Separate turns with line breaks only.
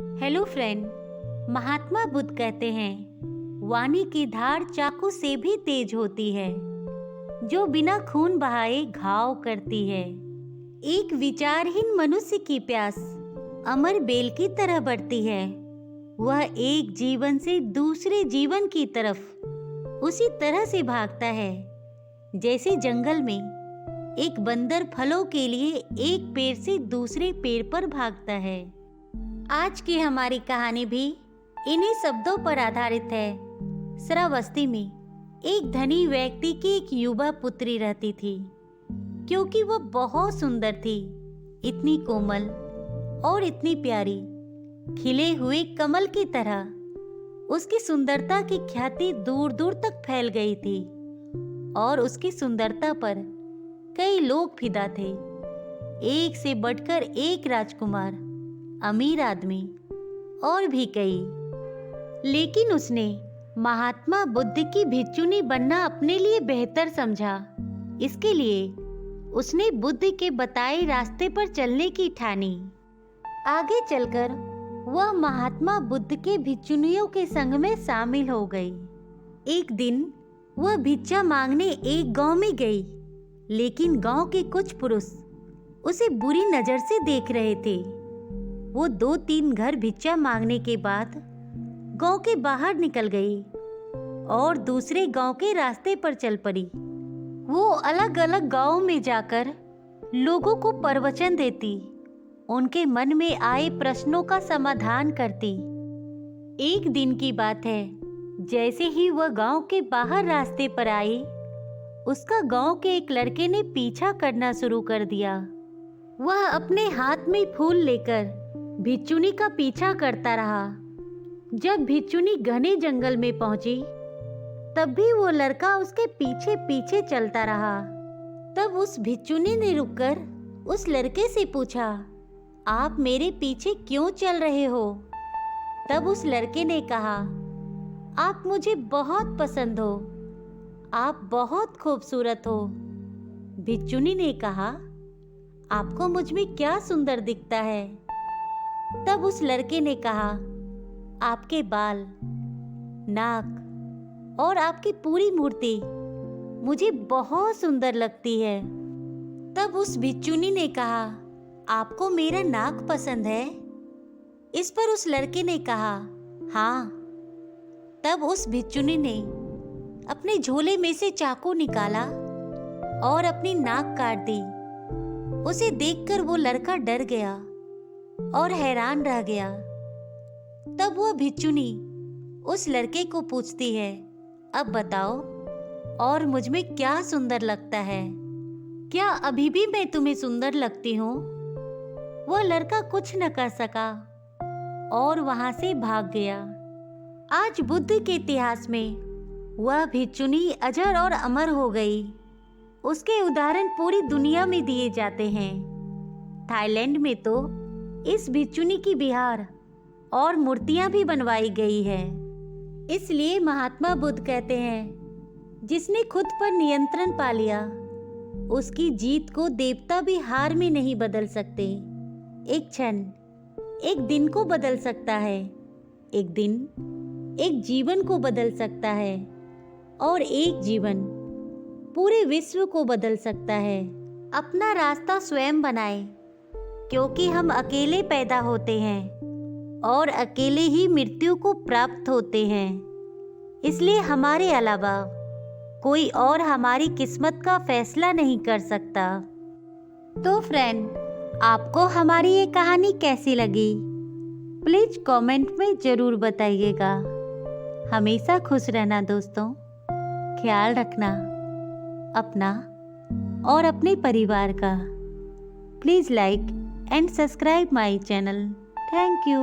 Hello friend. Mahatma Buddha कहते हैं, वाणी की धार चाकू से भी तेज होती है, जो बिना खून बहाए घाव करती है। एक विचारहीन मनुष्य की प्यास अमर बेल की तरह बढ़ती है। वह एक जीवन से दूसरे जीवन की तरफ उसी तरह से भागता है जैसे जंगल में एक बंदर फलों के लिए एक पेड़ से दूसरे पेड़ पर भागता है। आज की हमारी कहानी भी इन्हीं शब्दों पर आधारित है। श्रावस्ती में एक धनी व्यक्ति की एक युवा पुत्री रहती थी। क्योंकि वह बहुत सुंदर थी, इतनी कोमल और इतनी प्यारी, खिले हुए कमल की तरह उसकी सुंदरता की ख्याति दूर दूर तक फैल गई थी और उसकी सुंदरता पर कई लोग फिदा थे। एक से बढ़कर एक राजकुमार, अमीर आदमी और भी कई। लेकिन उसने महात्मा बुद्ध की भिक्षुनी बनना अपने लिए बेहतर समझा। इसके लिए उसने बुद्ध के बताए रास्ते पर चलने की ठानी। आगे चलकर वह महात्मा बुद्ध के भिक्षुनियों के संग में शामिल हो गई। एक दिन वह भिक्षा मांगने एक गांव में गई, लेकिन गांव के कुछ पुरुष उसे बुरी नजर से देख रहे थे। वो 2-3 घर भिक्षा मांगने के बाद गांव के बाहर निकल गई और दूसरे गांव के रास्ते पर चल पड़ी। वो अलग अलग गांवों में जाकर लोगों को प्रवचन देती, उनके मन में आए प्रश्नों का समाधान करती। एक दिन की बात है, जैसे ही वह गांव के बाहर रास्ते पर आई, उसका गांव के एक लड़के ने पीछा करना शुरू कर दिया। वह अपने हाथ में फूल लेकर भिक्षुनी का पीछा करता रहा। जब भिक्षुनी घने जंगल में पहुंची, तब भी वो लड़का उसके पीछे पीछे चलता रहा। तब उस भिक्षुनी ने रुककर उस लड़के से पूछा, आप मेरे पीछे क्यों चल रहे हो? तब उस लड़के ने कहा, आप मुझे बहुत पसंद हो, आप बहुत खूबसूरत हो। भिक्षुनी ने कहा, आपको मुझ में क्या सुंदर दिखता है? तब उस लड़के ने कहा, आपके बाल, नाक और आपकी पूरी मूर्ति मुझे बहुत सुंदर लगती है। तब उस भिक्षुनी ने कहा, आपको मेरा नाक पसंद है? इस पर उस लड़के ने कहा, हाँ। तब उस भिक्षुनी ने अपने झोले में से चाकू निकाला और अपनी नाक काट दी। उसे देखकर वो लड़का डर गया और हैरान रह गया। तब वह भिक्षुनी उस लड़के को पूछती है, अब बताओ, और मुझ में क्या सुंदर लगता है? क्या अभी भी मैं तुम्हें सुंदर लगती हूँ? वह लड़का कुछ न कर सका और वहां से भाग गया। आज बुद्ध के इतिहास में वह भिक्षुनी अजर और अमर हो गई। उसके उदाहरण पूरी दुनिया में दिए जाते हैं। थाईलैंड में तो इस भिक्षुनी की विहार और मूर्तियां भी बनवाई गई है। इसलिए महात्मा बुद्ध कहते हैं, जिसने खुद पर नियंत्रण पा लिया, उसकी जीत को देवता भी हार में नहीं बदल सकते। एक क्षण एक दिन को बदल सकता है, एक दिन एक जीवन को बदल सकता है और एक जीवन पूरे विश्व को बदल सकता है। अपना रास्ता स्वयं बनाएं, क्योंकि हम अकेले पैदा होते हैं और अकेले ही मृत्यु को प्राप्त होते हैं। इसलिए हमारे अलावा कोई और हमारी किस्मत का फैसला नहीं कर सकता। तो फ्रेंड, आपको हमारी ये कहानी कैसी लगी? प्लीज कमेंट में जरूर बताइएगा। हमेशा खुश रहना दोस्तों। ख्याल रखना अपना और अपने परिवार का। Please like and subscribe my channel. Thank you.